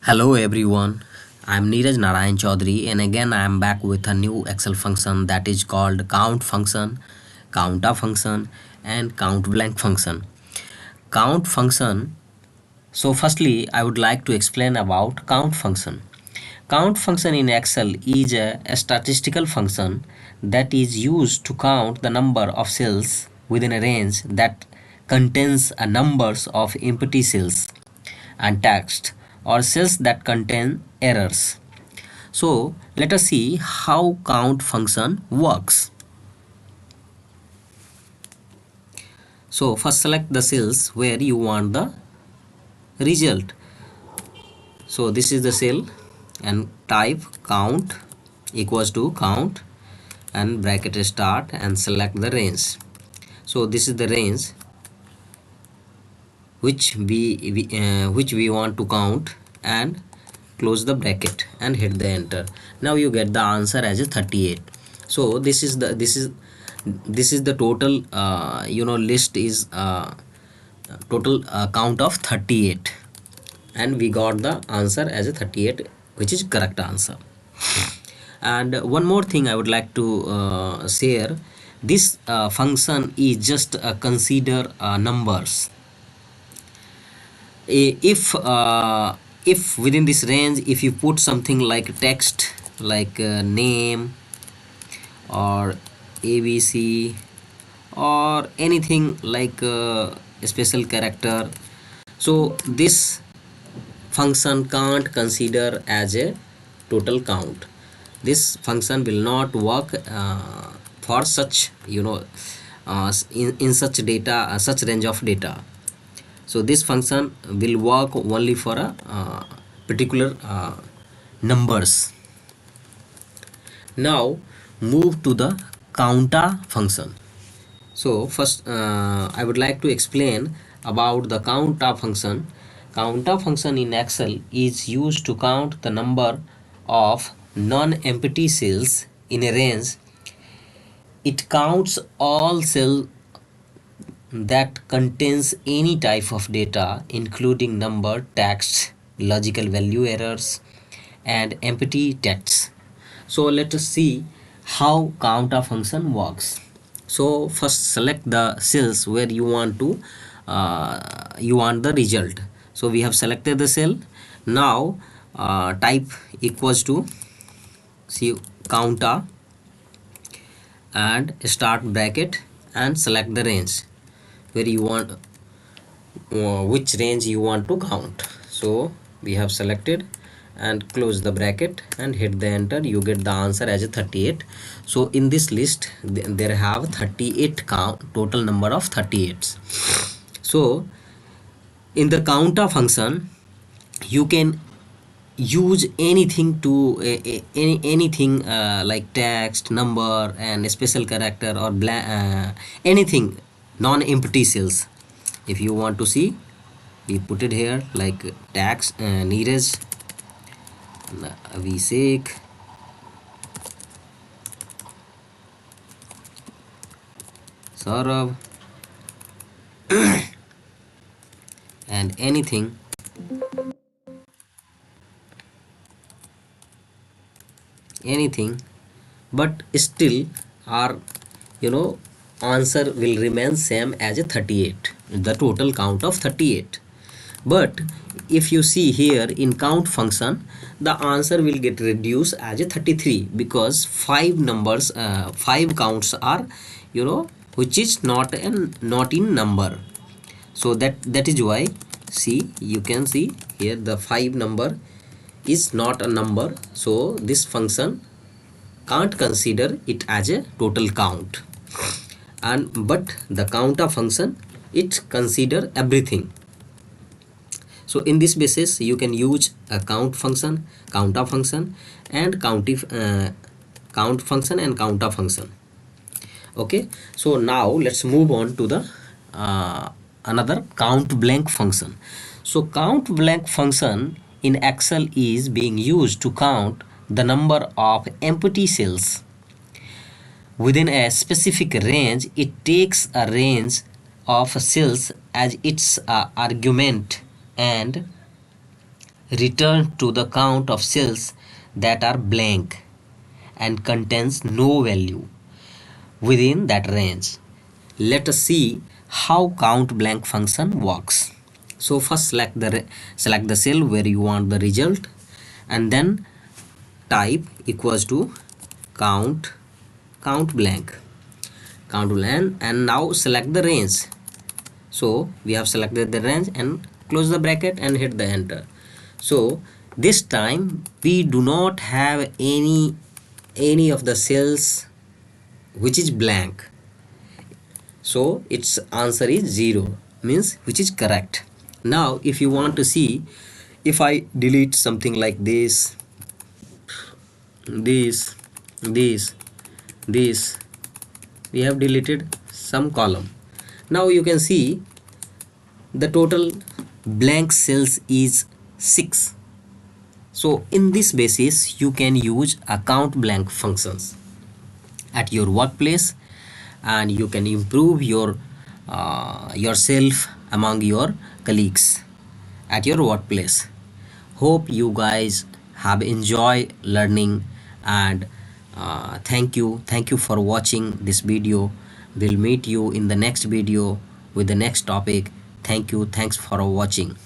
Hello everyone, I'm Neeraj Narayan Chaudhary and again I am back with a new Excel function that is called count function, counter function and count blank function. Count function. So firstly I would like to explain about count function. Count function in Excel is a statistical function that is used to count the number of cells within a range that contains a numbers of empty cells and text or cells that contain errors. So let us see how count function works. So first select the cells where you want the result. So this is the cell and type count equals to count and bracket start and select the range. So this is the range which we want to count and close the bracket and hit the enter. Now you get the answer as a 38. So this is the total list is total count of 38 and we got the answer as a 38, which is correct answer. And one more thing I would like to share. This function is just consider numbers. If within this range, if you put something like text like name or abc or anything like a special character, so this function can't consider as a total count. This function will not work for such in such data, such range of data. So this function will work only for a particular numbers. Now move to the counter function. So first I would like to explain about the counter function. Counter function in Excel is used to count the number of non-empty cells in a range. It counts all cells that contains any type of data including number, text, logical value errors and empty text. So let us see how counter function works. So first select the cells where you want the result. So we have selected the cell. Now type equals to see counter and start bracket and select the range where you want which range you want to count. So we have selected and close the bracket and hit the enter. You get the answer as a 38. So in this list there have 38 count, total number of 38s. So in the counter function you can use anything to anything like text, number and a special character or anything non-empty cells. If you want to see, we put it here like tax, Neeraj, Abhishek, Saurav and anything, but still our answer will remain same as a 38, the total count of 38. But if you see here in count function, the answer will get reduced as a 33 because five numbers, five counts are which is not in number. So that is why, see, you can see here the 5 number is not a number, so this function can't consider it as a total count. And but the counter function, it consider everything. So in this basis you can use a count function, counter function and count function and counter function. Okay, so now let's move on to the another count blank function. So count blank function in Excel is being used to count the number of empty cells within a specific range. It takes a range of cells as its argument and return to the count of cells that are blank and contains no value within that range. Let us see how count blank function works. So first select the cell where you want the result, and then type equals to count blank and now select the range. So we have selected the range and close the bracket and hit the enter. So this time we do not have any of the cells which is blank, so its answer is 0, means which is correct. Now if you want to see, if I delete something like this, this, this, we have deleted some column. Now you can see the total blank cells is 6. So in this basis you can use count blank functions at your workplace, and you can improve yourself among your colleagues at your workplace. Hope you guys have enjoyed learning, and thank you for watching this video. We'll meet you in the next video with the next topic. Thank you, thanks for watching.